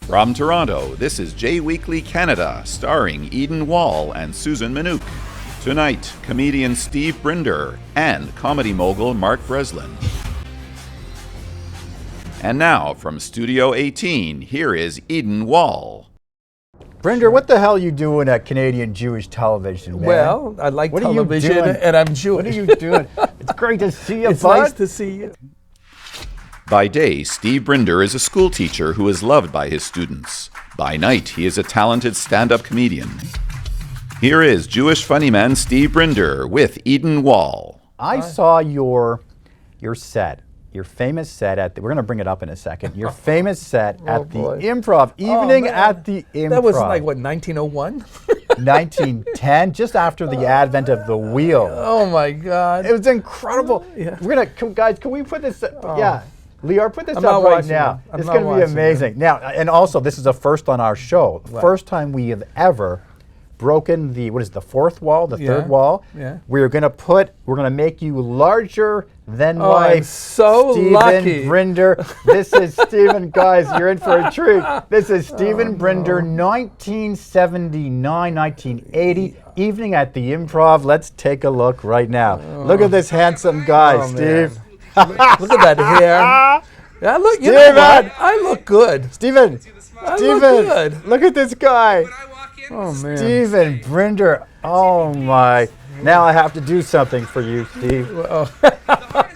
From Toronto, this is JWeeklyCanada, starring Ieden and Susan Minuk. Tonight, comedian Steve Brinder and comedy mogul Mark Breslin. And now, from Studio 18, here is Ieden. Brinder, what the hell are you doing at Canadian Jewish television, man? Well, I like television and I'm Jewish. What are you doing? It's great to see you, It's bud. nice to see you. By day, Steve Brinder is a school teacher who is loved by his students. By night, he is a talented stand-up comedian. Here is Jewish funny man Steve Brinder with Ieden. I saw your set, your famous set at we're going to bring it up in a second. Your famous set at the Improv, evening at the Improv. That was like, what, 1901? 1910, just after the advent of the wheel. Oh my God. It was incredible. Yeah. We're going to, guys, can we put this, yeah. Lior, put this I'm up not right watching now. it. It's going to be amazing. Now, and also, this is a first on our show. What? First time we have ever broken the, the fourth wall, the third wall. Yeah. We're going to make you larger than Oh, life. I'm so Stephen lucky. Brinder. This is Stephen, guys, you're in for a treat. This is Stephen Brinder, 1979, 1980, evening at the Improv. Let's take a look right now. Look at this handsome guy, Steve. Look at that hair. Yeah, look, you know Steven! what? I look good. Stephen, I look good. look at this guy. Oh, man. Stephen Brinder. Oh my. Now I have to do something for you, Steve.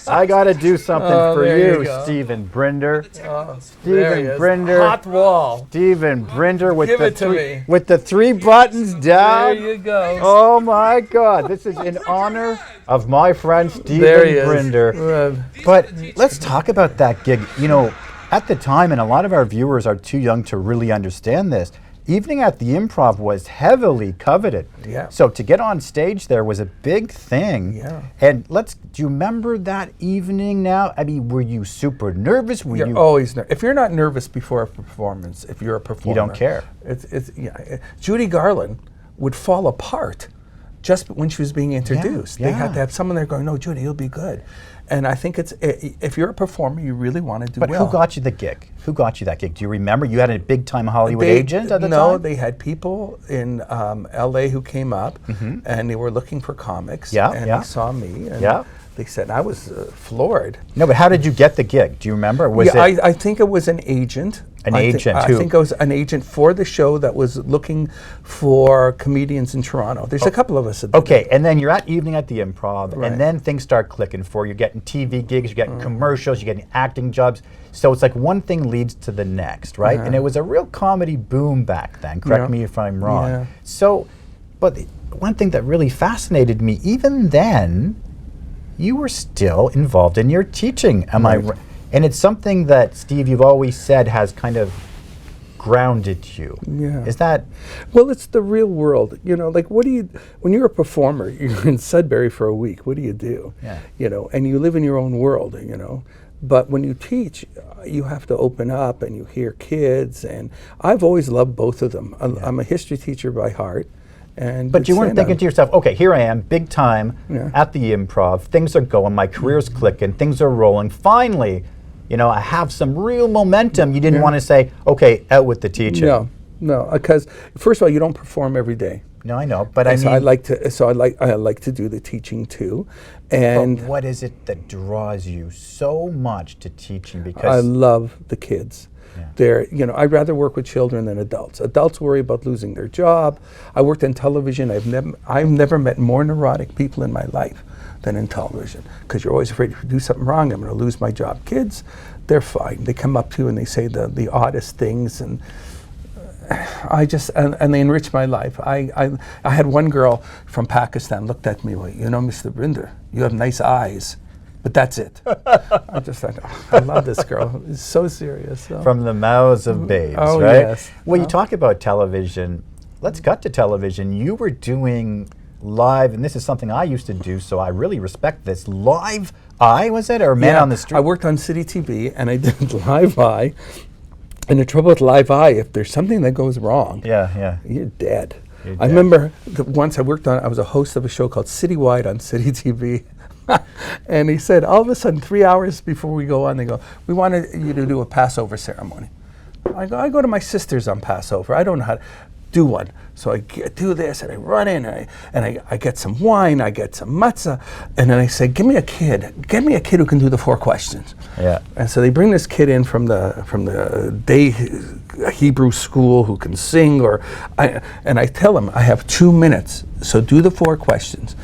I got to do something for there you, you go. Stephen Brinder. There he Stephen is. Brinder. Hot wall. Stephen Brinder with Give the it to me. with the three buttons down. There you go. Oh my God. This is in honor of my friend There he Stephen is. Brinder. But let's talk about that gig. You know, at the time, and a lot of our viewers are too young to really understand this, evening at the Improv was heavily coveted. Yeah. So to get on stage there was a big thing. Yeah. And do you remember that evening now? I mean, were you super nervous? Were You're you always nervous. If you're not nervous before a performance, if you're a performer, You don't care. Judy Garland would fall apart just when she was being introduced. They had to have someone there going, "No, Judy, you'll be good." And I think if you're a performer, you really want to do well. But who got you the gig? Who got you that gig? Do you remember? You had a big time Hollywood agent at the time? No, they had people in LA who came up and they were looking for comics. And they saw me and they said, I was floored. No, but how did you get the gig? Do you remember? I think it was an agent. I think it was an agent for the show that was looking for comedians in Toronto. There's a couple of us. Okay, and then you're at evening at the Improv, and then things start clicking for you. You're getting TV gigs, you're getting commercials, you're getting acting jobs. So it's like one thing leads to the next, right? And it was a real comedy boom back then. Correct me if I'm wrong. Yeah. So, but one thing that really fascinated me, even then, you were still involved in your teaching. Am I right? And it's something that, Steve, you've always said has kind of grounded you. Yeah. Is that? Well, it's the real world. You know, like when you're a performer, you're in Sudbury for a week, what do you do? Yeah. You know, and you live in your own world, you know. But when you teach, you have to open up and you hear kids. And I've always loved both of them. I'm a history teacher by heart. But you weren't thinking to yourself, okay, here I am, big time at the Improv. Things are going, my career's clicking, things are rolling. Finally, you know, I have some real momentum. You didn't want to say, okay, out with the teaching. No, because first of all, you don't perform every day. No, I know, but I like to do the teaching too. And but what is it that draws you so much to teaching? Because I love the kids. I'd rather work with children than adults. Adults worry about losing their job. I worked in television. I've never met more neurotic people in my life than in television, because you're always afraid if you do something wrong, I'm going to lose my job. Kids, they're fine. They come up to you and they say the oddest things, and and they enrich my life. I had one girl from Pakistan looked at me like, you know, Mr. Brinder, you have nice eyes. But that's it. I just thought, I love this girl. It's so serious. So. From the mouths of babes, oh, right? Yes. Well, you talk about television. Let's cut to television. You were doing live, and this is something I used to do, so I really respect this. Live Eye, was it? Or Man on the Street? I worked on City TV, and I did Live Eye. And the trouble with Live Eye, if there's something that goes wrong, you're dead. I remember once I was a host of a show called Citywide on City TV. And he said, all of a sudden, 3 hours before we go on, they go, we wanted you to do a Passover ceremony. I go to my sister's on Passover. I don't know how to do one. So I do this, and I run in, and I get some wine, I get some matzah, and then I say, get me a kid who can do the 4 questions. Yeah. And so they bring this kid in from the day Hebrew school who can sing, and I tell him, I have 2 minutes, so do the 4 questions.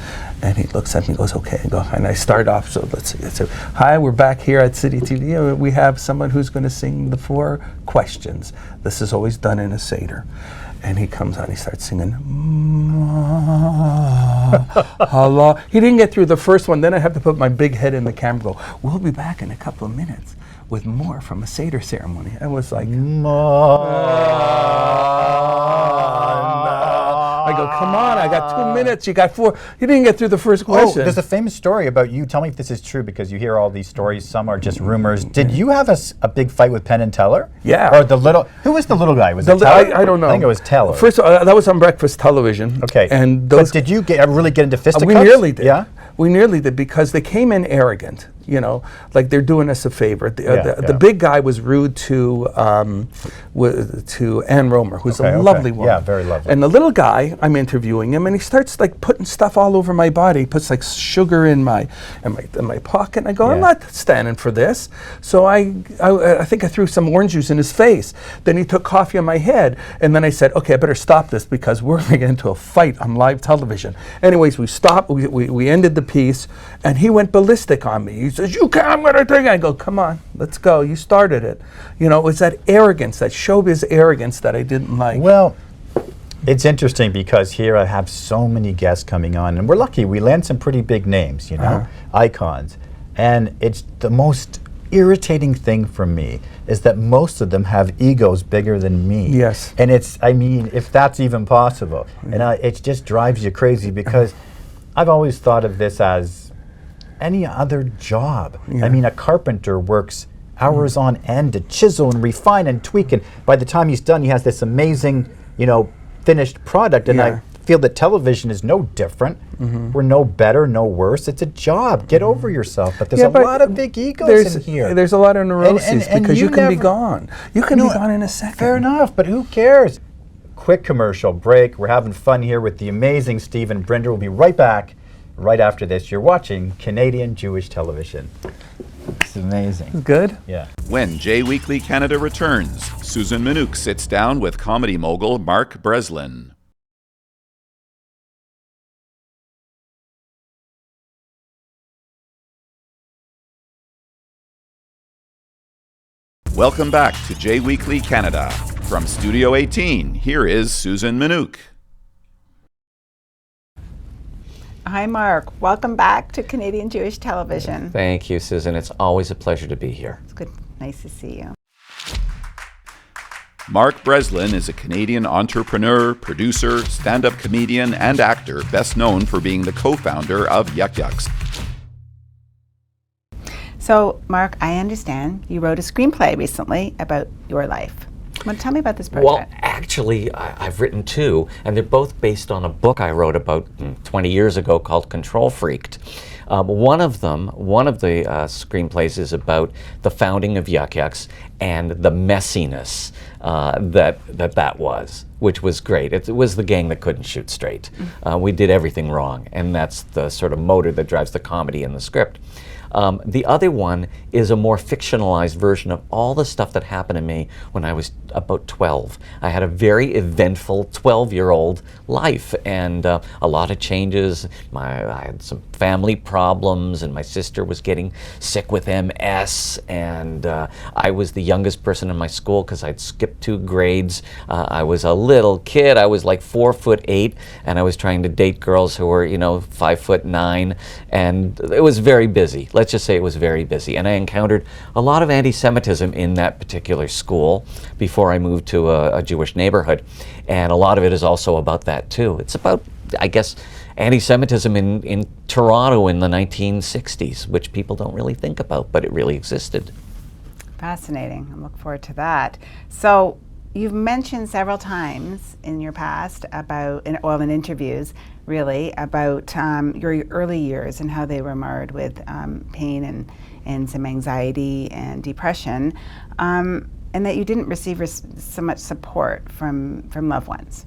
And he looks at me and goes, okay, and I start off, so let's see. So, hi, we're back here at City TV. We have someone who's going to sing the 4 questions. This is always done in a Seder. And he comes on, he starts singing, Allah. He didn't get through the first one. Then I have to put my big head in the camera and go, we'll be back in a couple of minutes with more from a Seder ceremony. I was like, I go, come on, I got 2 minutes, you got 4. You didn't get through the first question. Oh, there's a famous story about you. Tell me if this is true, because you hear all these stories. Some are just rumors. Did you have a big fight with Penn and Teller? Yeah. Or who was the little guy? Was it Teller? I don't know. I think it was Teller. First, that was on breakfast television. Okay. And but did you really get into fisticuffs? We nearly did. Yeah? We nearly did, because they came in arrogant, like they're doing us a favor. The big guy was rude to Ann Romer, who's a lovely woman. Yeah, very lovely. And the little guy, I'm interviewing him, and he starts like putting stuff all over my body. He puts like sugar in my pocket. And I go, I'm not standing for this. So I think I threw some orange juice in his face. Then he took coffee on my head, and then I said, okay, I better stop this, because we're going to get into a fight on live television. Anyways, we stopped. We ended the piece, and he went ballistic on me. He says, you can't, I'm going to take it. I go, come on, let's go. You started it. It was that arrogance, that showbiz arrogance that I didn't like. Well, it's interesting, because here I have so many guests coming on, and we're lucky. We land some pretty big names, icons. And it's the most irritating thing for me is that most of them have egos bigger than me. Yes. And if that's even possible. And it just drives you crazy, because I've always thought of this as any other job. Yeah. I mean, a carpenter works hours on end to chisel and refine and tweak, and by the time he's done, he has this amazing, finished product. And I feel that television is no different. We're no better, no worse. It's a job. Get over yourself. But there's a lot of big egos in here. There's a lot of neuroses, and because you can be gone. You can be gone in a second. Fair enough, but who cares? Quick commercial break. We're having fun here with the amazing Stephen Brinder. We'll be right back right after this. You're watching Canadian Jewish television. It's amazing. Good? Yeah. When JWeeklyCanada returns, Susan Minuk sits down with comedy mogul Mark Breslin. Welcome back to JWeeklyCanada. From Studio 18, here is Susan Minuk. Hi, Mark. Welcome back to Canadian Jewish television. Thank you, Susan. It's always a pleasure to be here. It's good. Nice to see you. Mark Breslin is a Canadian entrepreneur, producer, stand-up comedian, and actor, best known for being the co-founder of Yuk Yuk's. So, Mark, I understand you wrote a screenplay recently about your life. Want to tell me about this project? Well, actually, I've written 2, and they're both based on a book I wrote about 20 years ago called Control Freaked. One of the screenplays is about the founding of Yuk Yuk's and the messiness that was, which was great. It was the gang that couldn't shoot straight. We did everything wrong, and that's the sort of motor that drives the comedy in the script. The other one is a more fictionalized version of all the stuff that happened to me when I was about 12. I had a very eventful 12-year-old life, and a lot of changes. I had some family problems, and my sister was getting sick with MS, and I was the youngest person in my school because I'd skipped 2 grades. I was a little kid. I was like 4'8", and I was trying to date girls who were, 5'9", and it was very busy. Let's just say it was very busy. And I encountered a lot of anti-Semitism in that particular school before I moved to a Jewish neighborhood. And a lot of it is also about that too. It's about, I guess, anti-Semitism in Toronto in the 1960s, which people don't really think about, but it really existed. Fascinating. I look forward to that. So, you've mentioned several times in your past in interviews, really, about your early years and how they were marred with pain and some anxiety and depression. and that you didn't receive so much support from loved ones.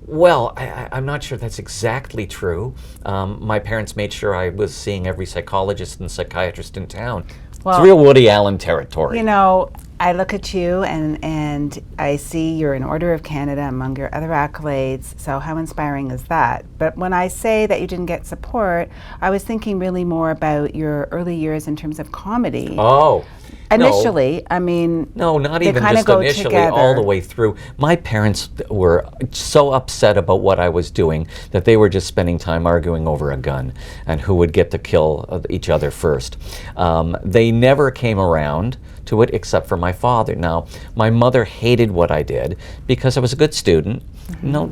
Well, I'm not sure that's exactly true. My parents made sure I was seeing every psychologist and psychiatrist in town. Well, it's real Woody Allen territory. You know, I look at you and I see you're in Order of Canada among your other accolades, so how inspiring is that? But when I say that you didn't get support, I was thinking really more about your early years in terms of comedy. Oh. Initially, I mean, no, not they even kinda just go initially, together. all the way through. My parents were so upset about what I was doing that they were just spending time arguing over a gun and who would get to kill each other first. They never came around to it except for my father. Now, my mother hated what I did because I was a good student. No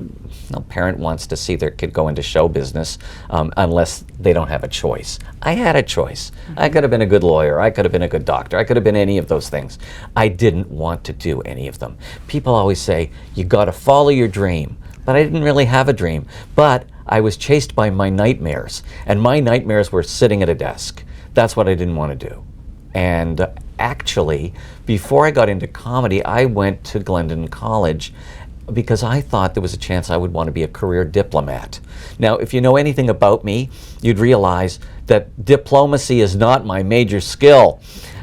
parent wants to see their kid go into show business unless they don't have a choice. I had a choice. I could have been a good lawyer. I could have been a good doctor. I could have been any of those things. I didn't want to do any of them. People always say, you got to follow your dream. But I didn't really have a dream. But I was chased by my nightmares. And my nightmares were sitting at a desk. That's what I didn't want to do. And actually, before I got into comedy, I went to Glendon College because I thought there was a chance I would want to be a career diplomat. Now, if you know anything about me, you'd realize that diplomacy is not my major skill.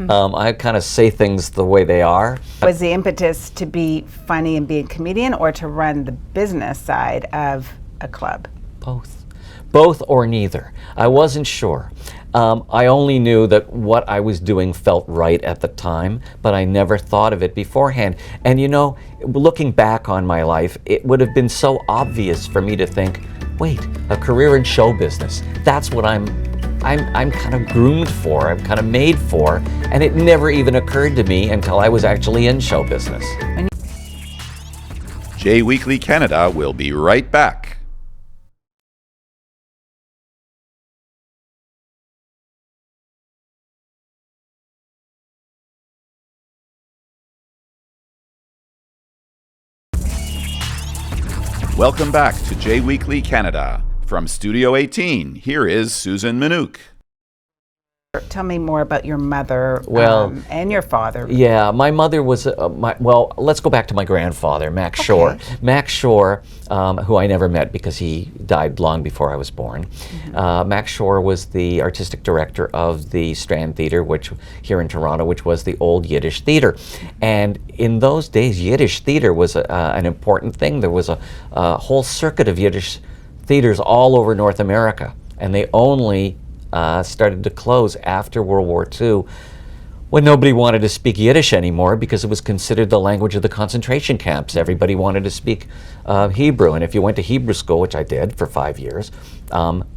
I kind of say things the way they are. Was the impetus to be funny and be a comedian, or to run the business side of a club? Both or neither. I wasn't sure. I only knew that what I was doing felt right at the time, but I never thought of it beforehand. And you know, looking back on my life, it would have been so obvious for me to think, wait, a career in show business, that's what I'm kind of groomed for, I'm kind of made for, and it never even occurred to me until I was actually in show business. JWeeklyCanada will be right back. Welcome back to JWeekly Canada. From Studio 18, here is Susan Minuk. Tell me more about your mother and your father. Yeah, my mother was, well, let's go back to my grandfather, Max Shore. Max Shore, who I never met because he died long before I was born. Max Shore was the artistic director of the Strand Theatre, which here in Toronto, which was the old Yiddish theatre. And in those days, Yiddish theatre was an important thing. There was a whole circuit of Yiddish theatres all over North America, and they only started to close after World War II, when nobody wanted to speak Yiddish anymore because it was considered the language of the concentration camps. Everybody wanted to speak Hebrew, and if you went to Hebrew school, which I did for 5 years,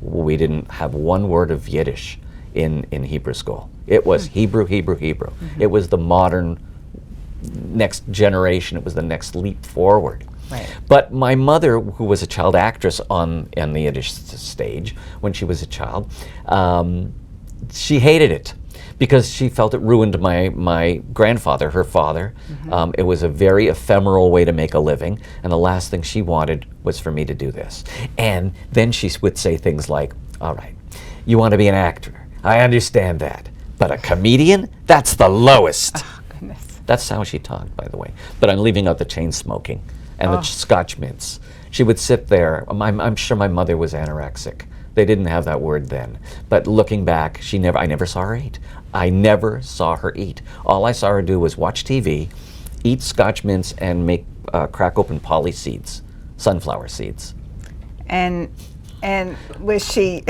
we didn't have one word of Yiddish in Hebrew school. It was Hebrew, Hebrew, Hebrew. It was the modern next generation. It was the next leap forward. Right. But my mother, who was a child actress on the Yiddish stage when she was a child, she hated it because she felt it ruined my grandfather, her father. It was a very ephemeral way to make a living, and the last thing she wanted was for me to do this. And then she would say things like, all right, you want to be an actor. I understand that. But a comedian? That's the lowest. Oh, goodness. That's how she talked, by the way. But I'm leaving out the chain smoking and the Scotch mints. She would sit there. I'm sure my mother was anorexic. They didn't have that word then. But looking back, I never saw her eat. I never saw her eat. All I saw her do was watch TV, eat Scotch mints, and crack open poly seeds, sunflower seeds. And was she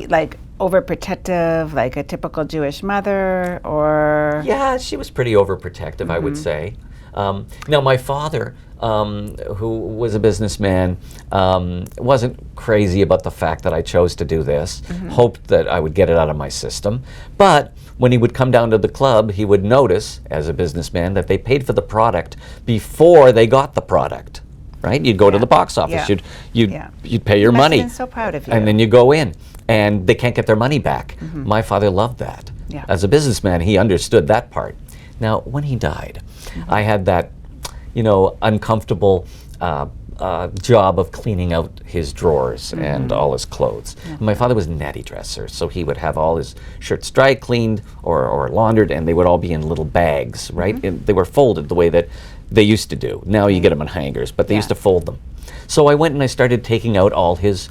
like overprotective, like a typical Jewish mother, or? Yeah, she was pretty overprotective, I would say. Now, my father, who was a businessman, wasn't crazy about the fact that I chose to do this, hoped that I would get it out of my system. But when he would come down to the club, he would notice, as a businessman, that they paid for the product before they got the product. Right? You'd go to the box office, you'd pay your money. I'm so proud of you. And then you go in, and they can't get their money back. My father loved that. Yeah. As a businessman, he understood that part. Now, when he died, I had that, uncomfortable job of cleaning out his drawers and all his clothes. My father was a natty dresser, so he would have all his shirts dry cleaned or laundered, and they would all be in little bags, right? And they were folded the way that they used to do. Now you get them in hangers, but they used to fold them. So I went and I started taking out all his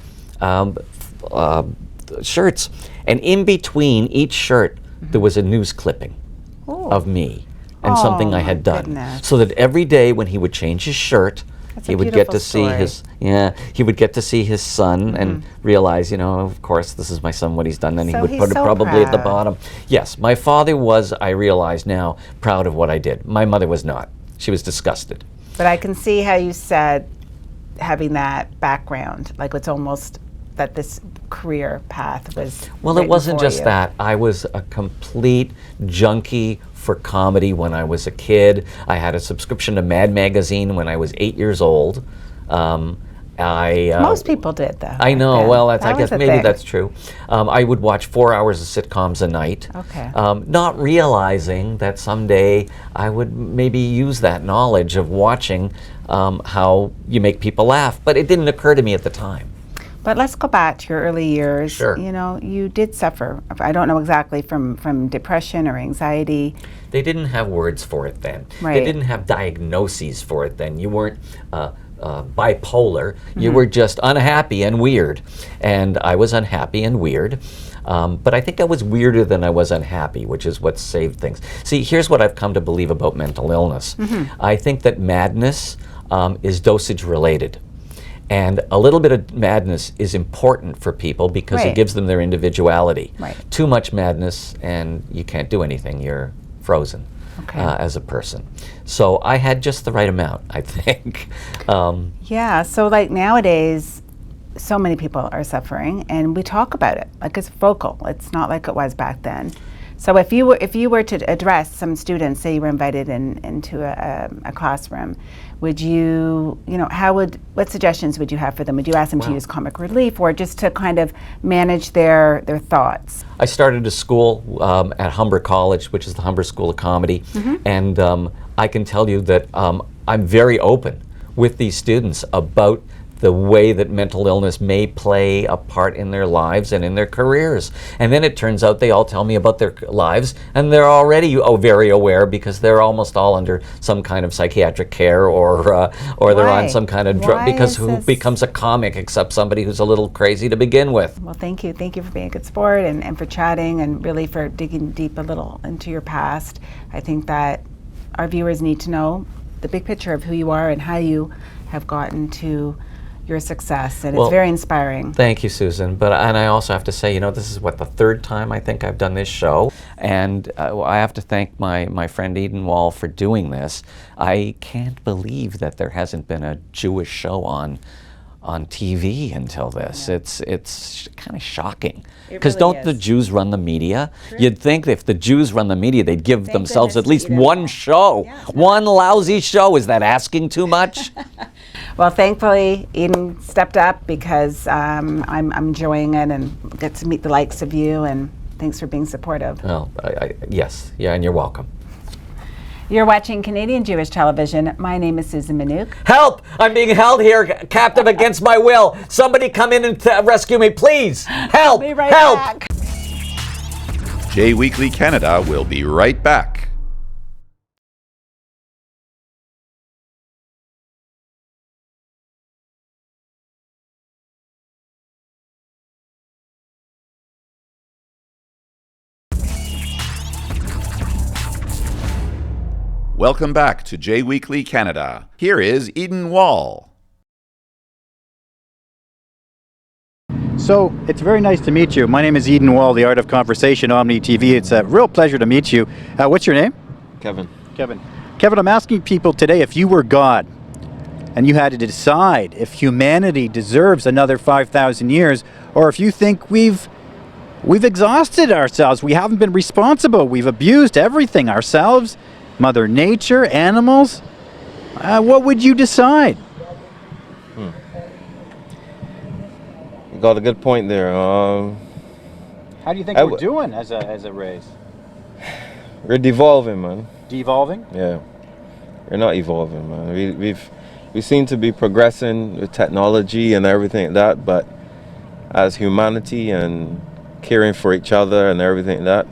shirts, and in between each shirt there was a news clipping of me and something I had done. Goodness. So that every day when he would change his shirt, That's he a would get to beautiful see story. he would get to see his son and realize, of course, this is my son, what he's done. Then he So would he's put it so probably at the proud. bottom. Yes, my father was, I realize now, proud of what I did. My mother was not. She was disgusted. But I can see how you said having that background, like it's almost that this career path was. Well, it written wasn't for just you. that. I was a complete junkie for comedy when I was a kid. I had a subscription to Mad Magazine when I was 8 years old. Most people did though. I know. Yeah. Well, I That guess was a maybe thing. that's true. I would watch 4 hours of sitcoms a night. Okay. Not realizing that someday I would maybe use that knowledge of watching how you make people laugh. But it didn't occur to me at the time. But let's go back to your early years. Sure. You did suffer. I don't know exactly from depression or anxiety. They didn't have words for it then. Right. They didn't have diagnoses for it then. You weren't bipolar. You were just unhappy and weird. And I was unhappy and weird. But I think I was weirder than I was unhappy, which is what saved things. See, here's what I've come to believe about mental illness. I think that madness is dosage related. And a little bit of madness is important for people because Right. it gives them their individuality. Right. Too much madness and you can't do anything. You're frozen Okay. as a person. So I had just the right amount, I think. Yeah. So like nowadays, so many people are suffering, and we talk about it. Like it's vocal. It's not like it was back then. So if you were to address some students, say you were invited into a classroom, would you, what suggestions would you have for them? Would you ask them to use comic relief or just to kind of manage their thoughts? I started a school at Humber College, which is the Humber School of Comedy, and I can tell you that I'm very open with these students about the way that mental illness may play a part in their lives and in their careers. And then it turns out they all tell me about their lives, and they're already very aware because they're almost all under some kind of psychiatric care or they're Why? on some kind of drug. Why Because is who this- becomes a comic except somebody who's a little crazy to begin with? Well, thank you. Thank you for being a good sport and for chatting and really for digging deep a little into your past. I think that our viewers need to know the big picture of who you are and how you have gotten to your success, and Well, it's very inspiring. Thank you, Susan. And I also have to say, this is the third time I think I've done this show, and I have to thank my friend Ieden Wall for doing this. I can't believe that there hasn't been a Jewish show on TV until this. It's kind of shocking. Because really don't the is. Jews run the media? You'd think if the Jews run the media, they'd give Thank themselves goodness at least Ieden one Wall. show. Yeah. One lousy show. Is that asking too much? Well, thankfully, Ieden stepped up because I'm enjoying it and get to meet the likes of you, and thanks for being supportive. Well, yes. Yeah, and you're welcome. You're watching Canadian Jewish Television. My name is Susan Minuk. Help! I'm being held here captive against my will. Somebody come in and rescue me, please. Help! Be right Help! back. JWeeklyCanada will be right back. Welcome back to JWeeklyCanada. Here is Ieden Wall. So it's very nice to meet you. My name is Ieden Wall, the Art of Conversation, Omni TV. It's a real pleasure to meet you. What's your name? Kevin. Kevin. Kevin, I'm asking people today, if you were God and you had to decide if humanity deserves another 5,000 years, or if you think we've exhausted ourselves, we haven't been responsible, we've abused everything, ourselves, Mother Nature, animals, what would you decide? You got a good point there. How do you think I we're w- doing as a race? We're devolving, man. Devolving? Yeah. We're not evolving, man. we seem to be progressing with technology and everything like that, but as humanity and caring for each other and everything like that.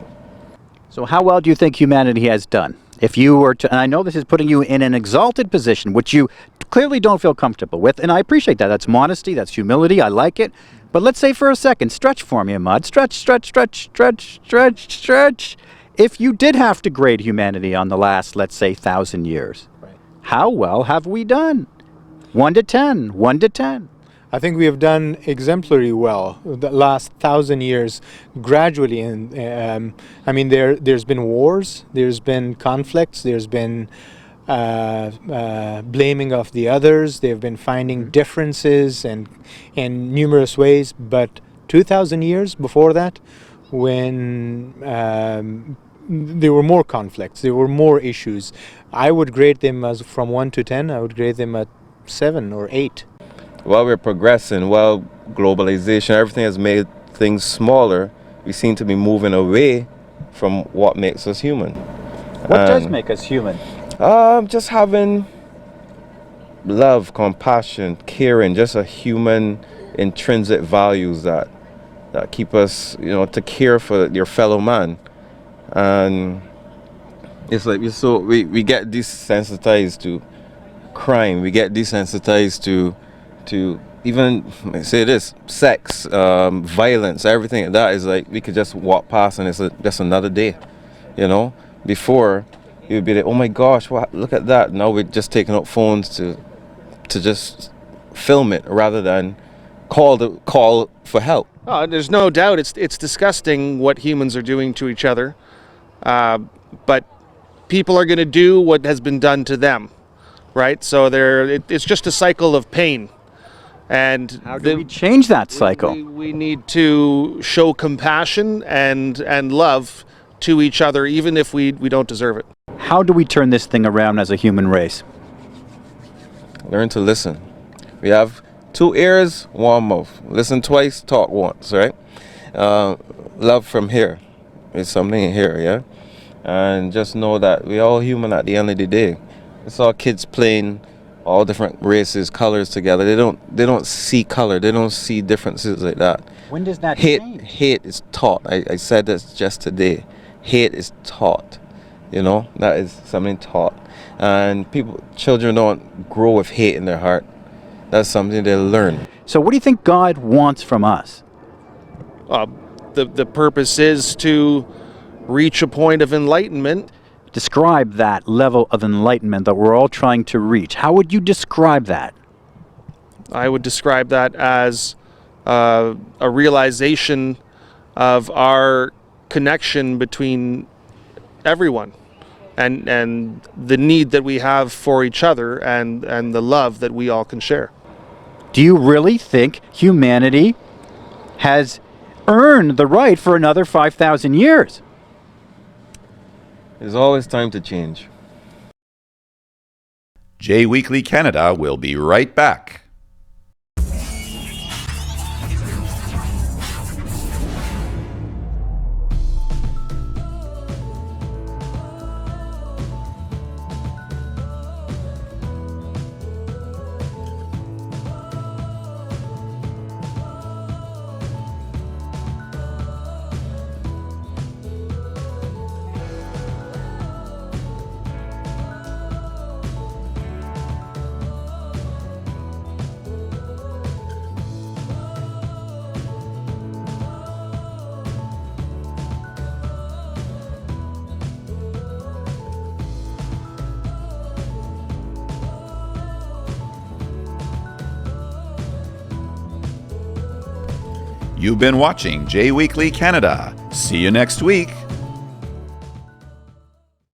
So how well do you think humanity has done? If you were to, and I know this is putting you in an exalted position, which you clearly don't feel comfortable with, and I appreciate that. That's modesty, that's humility, I like it. But let's say for a second, stretch for me, Ahmad. Stretch, stretch, stretch, stretch, stretch, stretch. If you did have to grade humanity on the last, let's say, 1,000 years, how well have we done? 1 to 10, 1 to 10. I think we have done exemplary well the last 1,000 years, gradually. And I mean, there's been wars, there's been conflicts, there's been blaming of the others. They've been finding differences and in numerous ways. But 2,000 years before that, when there were more conflicts, there were more issues, I would grade them as from 1 to 10. I would grade them at 7 or 8. While we're progressing, while globalization, everything has made things smaller, we seem to be moving away from what makes us human. What does make us human? Just having love, compassion, caring, just a human intrinsic values that keep us, to care for your fellow man. And it's like we get desensitized to crime, we get desensitized to even say this, sex, violence, everything like that is like we could just walk past and it's just another day, Before you would be like, oh my gosh, look at that. Now we're just taking out phones to just film it rather than call for help. There's no doubt it's disgusting what humans are doing to each other, but people are going to do what has been done to them, right? So it's just a cycle of pain. And how do we change that cycle? We need to show compassion and love to each other, even if we don't deserve it. How do we turn this thing around as a human race? Learn to listen. We have 2 ears, 1 mouth. Listen twice, talk once, right? Love from here. There's something here, yeah? And just know that we're all human at the end of the day. It's all kids playing all different races, colors together. They don't see color. They don't see differences like that. When does that change? Hate is taught. I said this just today. Hate is taught. That is something taught. And children don't grow with hate in their heart. That's something they learn. So what do you think God wants from us? The purpose is to reach a point of enlightenment. Describe that level of enlightenment that we're all trying to reach. How would you describe that? I would describe that as a realization of our connection between everyone and the need that we have for each other and the love that we all can share. Do you really think humanity has earned the right for another 5,000 years? There's always time to change. JWeeklyCanada will be right back. You've been watching JWeeklyCanada. See you next week.